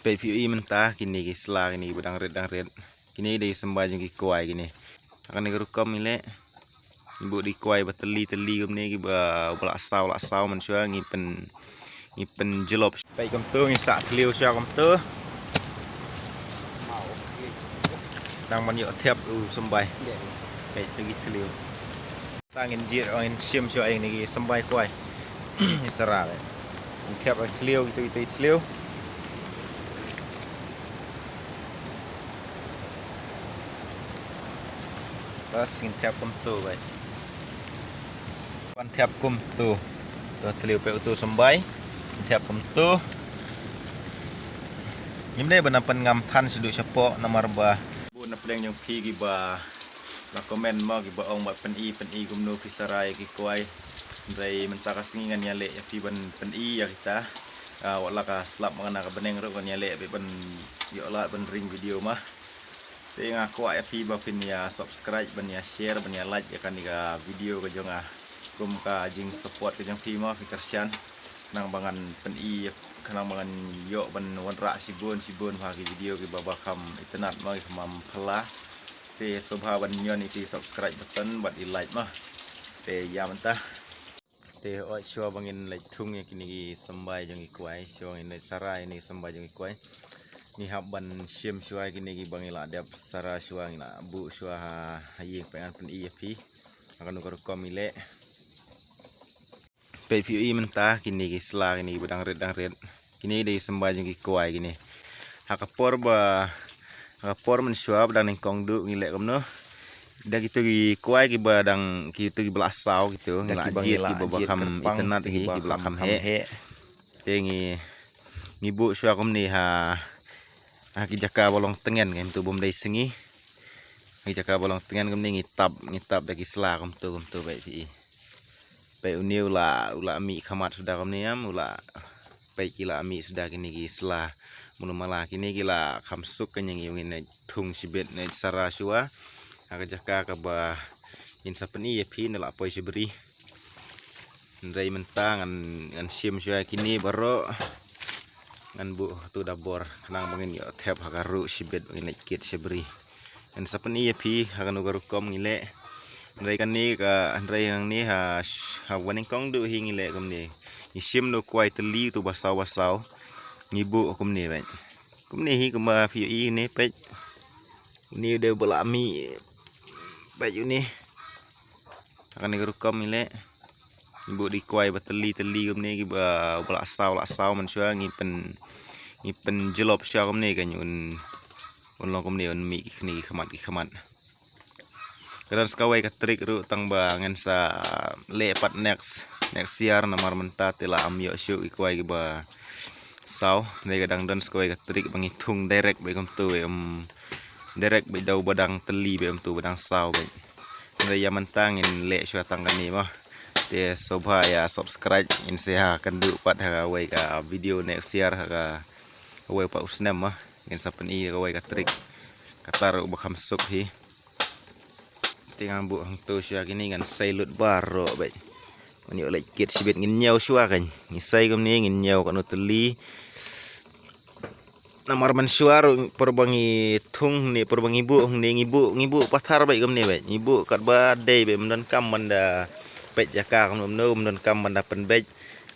Pe PUI mentah kini kisla kini bedang red kini di sembah jeng kuai kini akan ngerukam ile ibu di kuai bateli kini ba asau manusia ngipen jelop pe kam tu ngisak teliu sia kam tu đang man yo thiap sembah pe tegi teliu tangin jir angin sim sia ini sembah kuai isara thiap teliu gitu teliu xin theo công tu vậy con theo công tu rồi liều pe tu sambai theo công tu những đây benar pengam than seduk sepo nomor ba bu na pleng yang pi gi ba la komen ma gi ba ong ba pen i gumno pisarai gi kuai dai mentaka singan ya le ya pi ban pen i ya kita wala ka slap mangana ka beneng ro kan ya le be ban yo la ban ring video mah Tengah aku api bapin ya subscribe ban ya share ban ya like ya kan diga video ke jonga kum ka jing support ke jong pima fikersian nang bangan pen i kanang bangan yo ban wanra sibun bagi video ke babakam internet ma kemam phala te sobha ban nyon iti subscribe button bat i like mah te ya mentah te oi shua bangin like thung ya kini sambai jong ikuai shua ini sarai ini sambai jong ikuai ni habban sim shua gini bangila dia sara shua ngina bu shua hayi pengan pen pi akan nuker komile pe PUI mentah kini kisla kini bedang red kini di sembah jeng kuai gini hakapor men shua bedang ning kongdu ngilek kamno dah gitu gi kuai gi badang gitu gi belasau gitu ngilajit gi babakam internet gi belakam he tengi ngibu shua komni ki jaka bolong tengen kan tu bom dai sengi ki jaka bolong tengen kemni ngitab daki sela kum tu baik pe uni ula mi khamat sudah kemni am ula pe kila mi sudah kini ki sela munu mala kini kila khamsuk kenyang yungin thung sibet ne sara shua ka jaka ka ba insa peni pi nela poi sibri ndai mentang an sim shua kini baro ngan bu tu dabor kenang bangin yo thep hakaru sibet bangin kit sebri en sapen iya pi hakan ugar kom ngile ndai kan ni ka ndai yang ni ha waning kong du hi ngile kom ni isim no kwai teli tu basau ngibu kom ni ban kom ni hi kuma pi i ni pe ni de belami pe ni hakan ugar kom ngile ibu di kuai bateli kom ni ba asau manusia ngipen jelop sia kom ni kan un long kom ni un mi kini khamat kadang skawai ka trik ru tang ba ngan sa lepat next year namar menta tela amyo syu kuai ba sau nei kadang don skawai ka trik bangitung direct be kom tu direct be dau badang teli be tu badang sau be nei ya mentangin le syu tang kan ni mah te sobha ya subscribe in seha kan du pat ha wai ka video next year ha wai pa usnem mah in sapen i wai ka trik katar bakam suk hi tingang bu hang tu sia kini ngan sailut baro bai ni oleh kit sibet ngin nyau shua kan ni sai kom ni ngin nyau kan teli namar man suar perbangi thung ni perbangi bu ni ngibu pathar bai kom ni bai ngibu kat ba dei bai mendon kam manda pet jaka kom no mendon kam manda penbej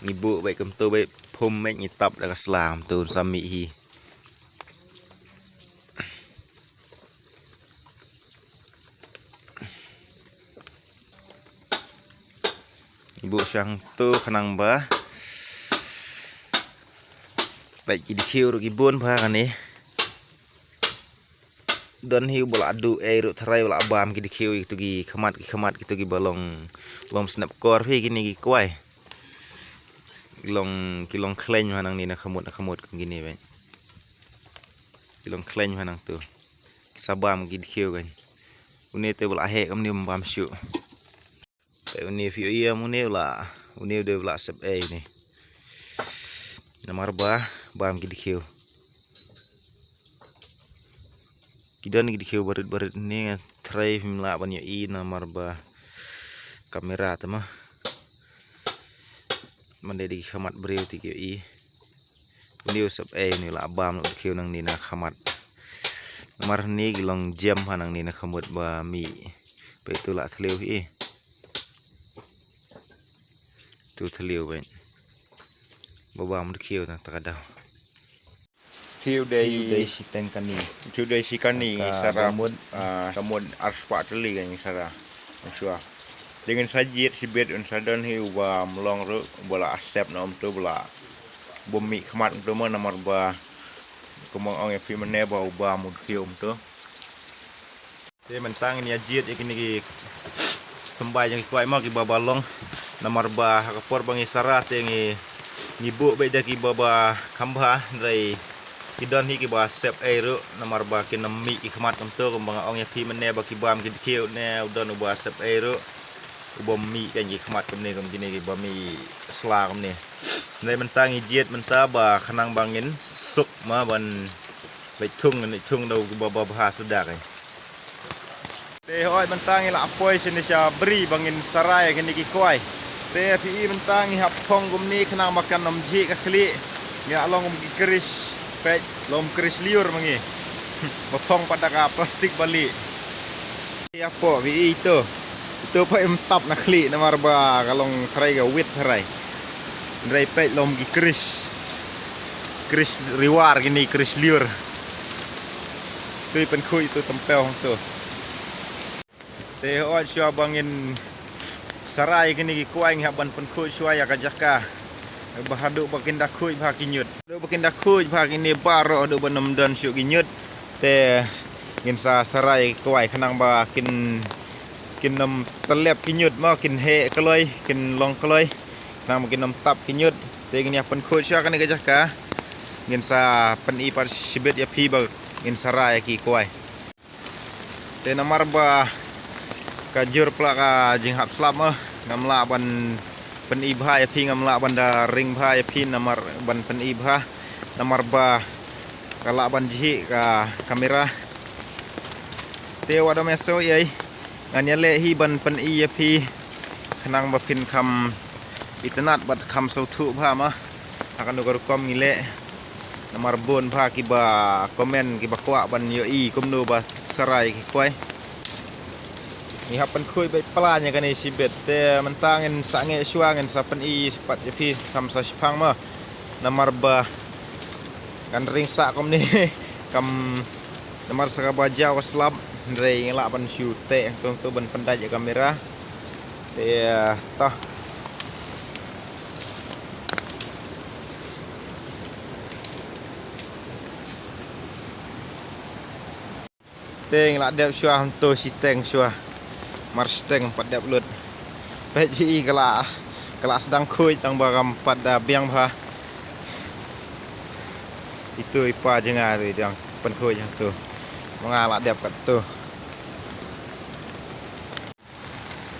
ngibu bai kom tu bai phum mek ngitap da slam tu sami hi ibu sang tu kanang ba baik di khiu ru gibun ba kan ni don hiu bola adu ru tharai bola bam ki di khiu itu gi khamat gitu gi balong lom snap kor hi gini gi kuai kilong kleng manang ni na khamut gini ba kilong kleng manang tu sabam gi di khiu kan uni te bola he kam ni bam syu pe uni fiu ia muni la uni de bola sep ni nomor ba bam gi di khiu kidan gi dikhiu barit ni tray himla ban ya i nomor ba kamera tama mande di khamat breu ti i Beliau sub ni lah abam nak kiu nang ni nak khamat. Namar ni gilong jam hanang ni nak khamut ba mi. Pe tu lah thliu hi. Tu thliu ben. Babam nak kiu nak takadaw. Kiu day siteng kani. kiu day sikani sara Kamud. kamud arspa teli kan sara. Maksua. Dengan sajit sibet unsadan hi uba melong ru bola asep na tu bola bumi khamat tu mana namar ba kumang ong fi mane ba uba mud kiu tu. Te mentang ni ajit ikini ki sembai yang kuai mak ki babalong namar ba hakapor bangi sara te ngi bu be da ki baba khamba dai kidon hi ki ba sep ru namar ba ki nami ki khamat tu kumbang ong fi mane ba ki bam ki kiu ne udon uba sep ru ubom mi kan ji khamat kum ni kum kini ki ba mi sla kum ni dai mentang ijit menta ba khanang bangin suk ma ban bai thung dau baba bah sudak ai. Te hoi mentang ila apoi sinisha beri bangin sarai kini ki koi. Te pi mentang hap thong gum ni khanang makan nom ji ka kli ya long ki kris pe lom kris liur mangi. Bapong pada ka plastik balik. Ya po wi itu. Itu pa imtap na kli namar ba kalong trai ga wit trai. Ndrai pe lom ki kris. Kris riwar kini kris liur. Tu pen khu itu tempel hong tu. Te hoi syua bangin sarai kini ki kuai ngaban pen khu syua ya kajaka. Bahaduk bakin dakui bah kinyut. Duk bakin dakui bah kini baro duk benem dan syuk kinyut. Te ngin sa sarai kuai khanang ba kin nam telep kinyut ma kin he keloi kin long keloi nang kin nam tap kinyut te ngin ya pen khu syua kan kajaka. Ngin sa pen I par sibet ya pi ba ngin sarai ki kuai. Te namar ba kajur pula ka jinghap slap mah ngamla ban pen ibha ya pi ngamla ban da ring bha ya pi namar ban pen ibha namar ba kala ban ji ka kamera te wada meso yai nganya le hi ban pen I ya pi khanang ba pin kam internet bat kam so thu bha ma akan do kom ngile namar bon bha ki ba komen ki ba kwa ban yo I kumno ba sarai ki kwai. Ni hapan khui bai planya kan isi bet te mentangin sange suangen sapan I sepat jepi kam sa sipang ma namar ba kan ring sa kom ni kam namar sa baja waslap ndrei ngela ban shu te tu ban pandai kamera te tah teng la dep syua to si teng syua Marsteng 4 lut. Pet pi kala sedang khui tang bagam pada biang bha. Itu ipa jenga tu yang pen khui yang tu. Mangala dep kat tu.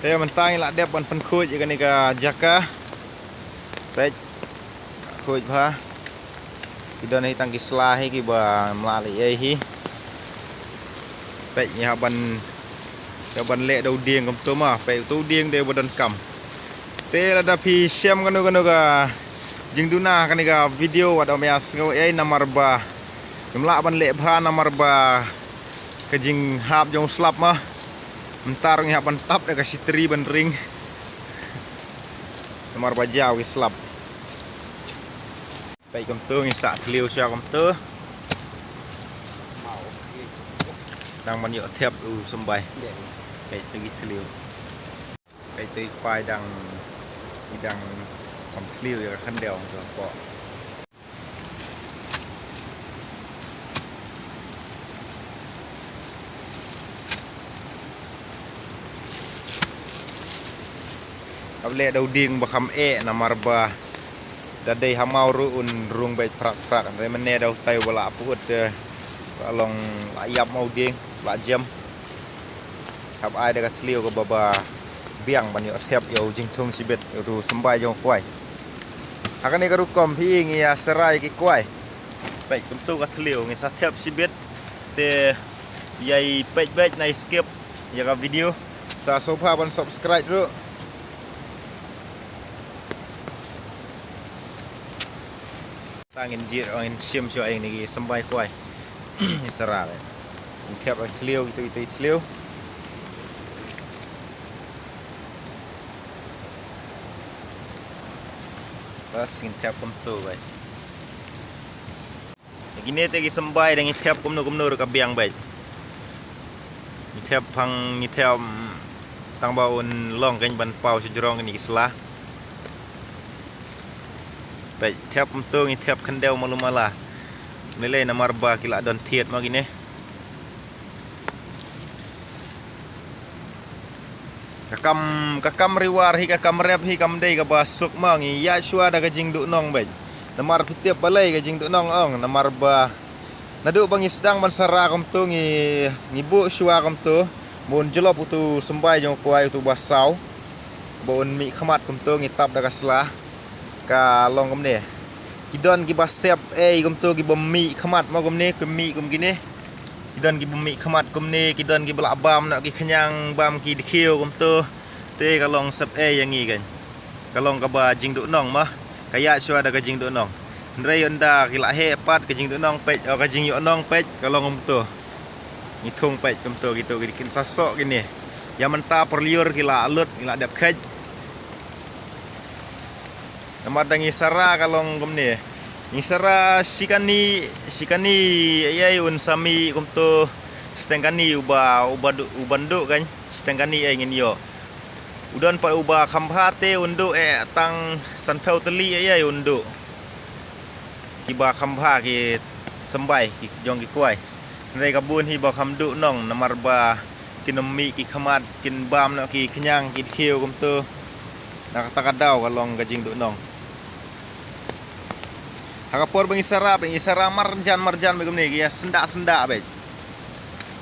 Te mentang la dep ban pen khui kan ka jaka. Pet khui bha. Kidon hi tang kislah hi ki ba mlali ai hi. Pet nya ban ka ban le dau dieng kam tu ma pe tu dieng de bodan kam te la da pi siam kanu ka jing duna kan ka video wada meas ngau ai namar ba jumla ban le bha namar ba ka jing hap jong slap ma mentar ngi ban tap da ka sitri ban ring namar ba jaw ki slap pe kam tu ngi sa thliu sha kam tu đang ban yo thep u sombai cái tegi thliu cái tegi pai đang sam thliu ya khan deu to ko able dau ding ba kham namar ba da dei hamau ru un rung bai prak re mene dau tai wala put along la yap mau ding la jam hab ai da thliu ko baba biang ban yo thep yo jing thung sibet yo tu sambai jong kwai hakane ka rukom phi ngi ya sarai ki kwai pe kum tu ka thliu ngi sa thep sibet te yai pe nai skip ya ka video sa sofa ban subscribe ru angin jir angin sim cho anh này sân bay quay Sara này theo anh liêu itu liêu pas ingin theo kum tu vậy gini tegi sembay dengan theo kum nu ke biang baik theo phang theo tang baun long kan ban pau sejrong ni islah baik theo kum tu ni theo kendel malumala nilai nomor ba kila don thiet ma gini kakam riwar hi kakam rep hi kam dei ka basuk ma ngi ya shua da ka jing du nong baik nomor pitiap balai ka jing du nong ong nomor ba nadu bang isdang man sara kam tu ngi bu shua kam tu mun jelop tu sembai jong kuai tu basau bon mi khamat kam tu ngi tap da ka sla ka long kam ne kidon ki basep kam tu ki bommi khamat ma kam ne mi kam gini kidon ki bommi khamat kam ne kidon ki bala bam nak ki khanyang bam ki dikhiu kam tu te ka long sep yang ngi kan ka long ka ba jing du nong ma kaya shua da ka jing du nong Ndrai onda kila he pat ka jing du nong pej ka jing yo nong pej ka long kam tu ni thung pej kam tu gitu kin sasok gini ya menta perliur kila alut kila dap khej nama dangi sara kalong kumni nisara sikani ayai un sami kumto stengkani ubandu kan stengkani ay ngin yo udon pa uba khamphate undu tang sanphau teli ayai undu kiba khampha ki sembai ki jong ki kuai nai kabun hi ba khamdu nong namar ba kinami ki khamat kin bam no ki khnyang ki khiu kumto nakatagadaw kalong gajing du nong Hakapor bang isara marjan begum ni ya senda baik.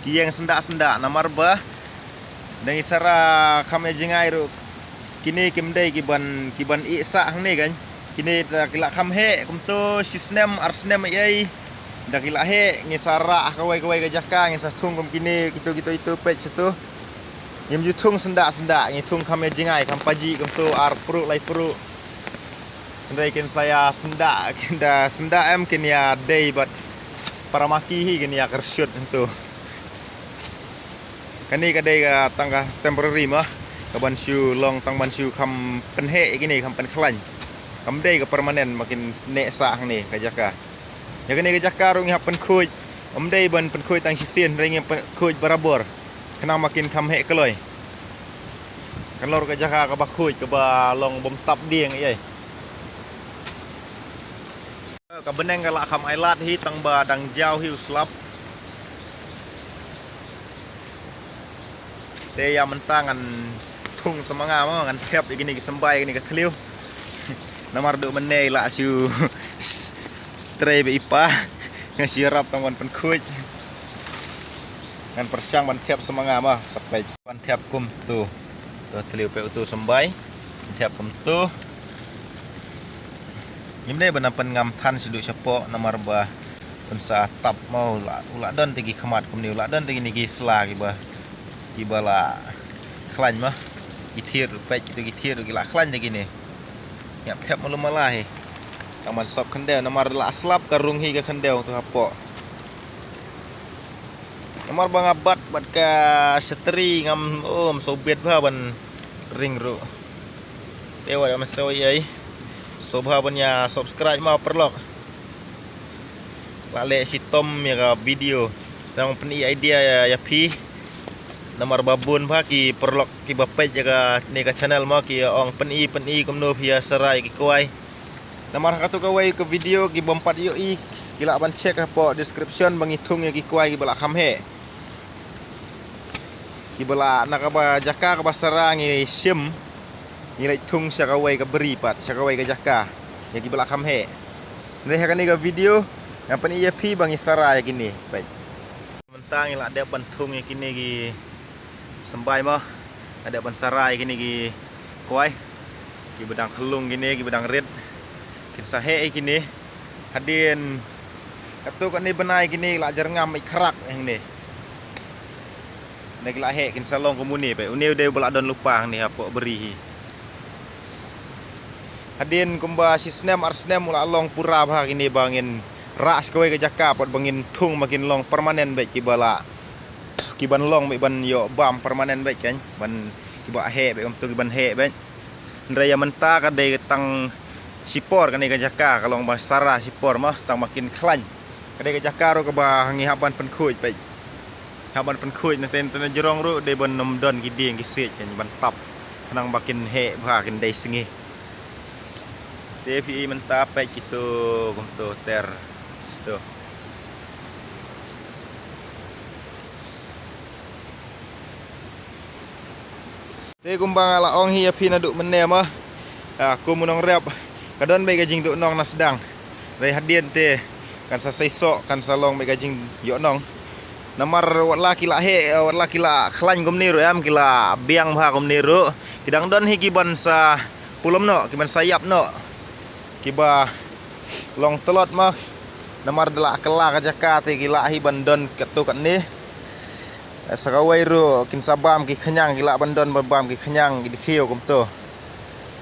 Kiyang senda namar ba dang isara kame jingai ru kini kimdai kiban isa hang ni kan. Kini kila kamhe kumto sistem arsnem ai dak kila he ngisara kawai gajaka ngisa tung kum kini gitu itu page itu. Yem jutung senda ngitung kame jingai kampaji kumto ar pru lai pru. Kendai kin saya senda em kin ya day but para maki hi kin ya kersut itu. Kani kadai ka tangga temporary mah kaban siu long tang ban siu kam penhe gini kam penklan. Kam day ka permanen makin nek sang ni ka jaka. Ya kani ka jaka rung ya penkuj. Day ban penkuj tang sisien ring penkuj barabor. Kena makin kam he keloi. Kalor ka jaka ka bakuj ka ba long bom tap dieng ai. Kabeneng kalak kam ailat hi tang ba dang jauh hi uslap te ya mentangan thung semanga ma ngan thep gini ki sembai gini ka thliu namar du menei la siu tre be ipa ngasirap tang wan penkuj ngan persyang ban thep semanga ma sampai ban thep kum tu thliu pe tu sembai thep kum tu Yimne benapan ngam tan siduk syapo namar ba pensa tap mau ula don tegi khamat kumni ula don tegi niki sla ki bala khlan mah githir pej itu githir gila khlan tegi ni nyap thep malum malahi taman sop khendel namar la aslap karung hi ka khendel tu hapo namar bang abat bat ka setri ngam sobet ba ban ring ru tewa masoi ai Sobha punya subscribe mau perlok lale si Tom ya ka video nang peni idea ya pi nomor babun ba ki perlok ki bapej jaga ni ka channel mo ki ong peni kumno pia serai ki kuai nomor katu kawai ke video ki bompat yo i kila ban check apa description bangitung ya ki kuai ki bala khamhe ki bala nakaba jaka ka basara ngi sim nilai tung syakawai ke beri pat syakawai ke jaka yang ki belakam he nilai hakani ke video yang pen iya pi bang isara ya gini baik mentang ila ada bantung ya kini ki sembai mah ada ban sarai gini ki kuai ki bedang kelung gini ki bedang red kin sahe gini hadin katu kan ni benai gini la jerngam ikrak yang ni nek la he kin salong komuni pe uni udah belak don lupa ni apa beri hadin kumba si snem arsnem mula long pura bah kini bangin ras kowe ke jaka pot bangin tung makin long permanen baik kibala kiban long baik ban yo bam permanen baik kan ban kiba he baik untuk kiban he baik raya menta kadai tang sipor kan ke jaka kalau bang sara sipor mah tang makin klan kadai ke jaka ro ke bah ngihaban penkuj baik haban penkuj nanti jerong ro de ban nom don gidi yang kisit kan ban tap nang makin he bah kin dai sengi TVI mentapay gitu komputer itu. Te kumbang ala ong hiya pina duk mene mah. Aku munong rap kadon bay gajing duk nong nasdang. Rai hadien te kan sa sok kan sa long bay gajing yo nong. Namar wat laki la he wat laki la klan gum niru am kila biang bha gum niru. Kidang don higi ban sa pulom no kiban sayap no. Kiba long telot mah namar dela kela ka jaka te gila hi bandon ketukat ni sakawai ru kin sabam ki kenyang gila bandon babam ki kenyang di khiu kum tu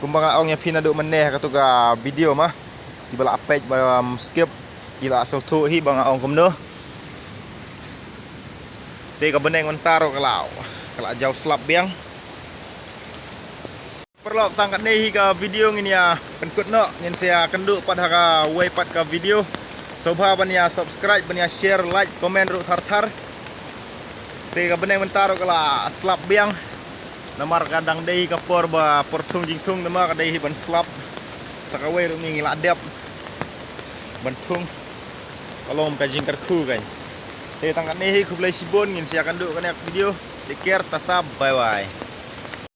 kumbang ong nya pina duk meneh ka tu ga video mah dibala apej bam skip gila so tu hi bang ong kum no te ka beneng mentaro kalau jauh slap biang perlu tangkat nih ke video ini ya penkut no ngin saya kenduk pada ka wipat ke video sobha ban ya subscribe ban ya share like komen ru thar te ka beneng mentaro kala slap biang namar kadang dei ka por ba portung jingtung nama ka dei ban slap sakawe ru ngi ladap ban tung kalom ka jingkar khu kan te tangkat nih ku play sibon ngin saya kenduk ke next video take care tetap bye bye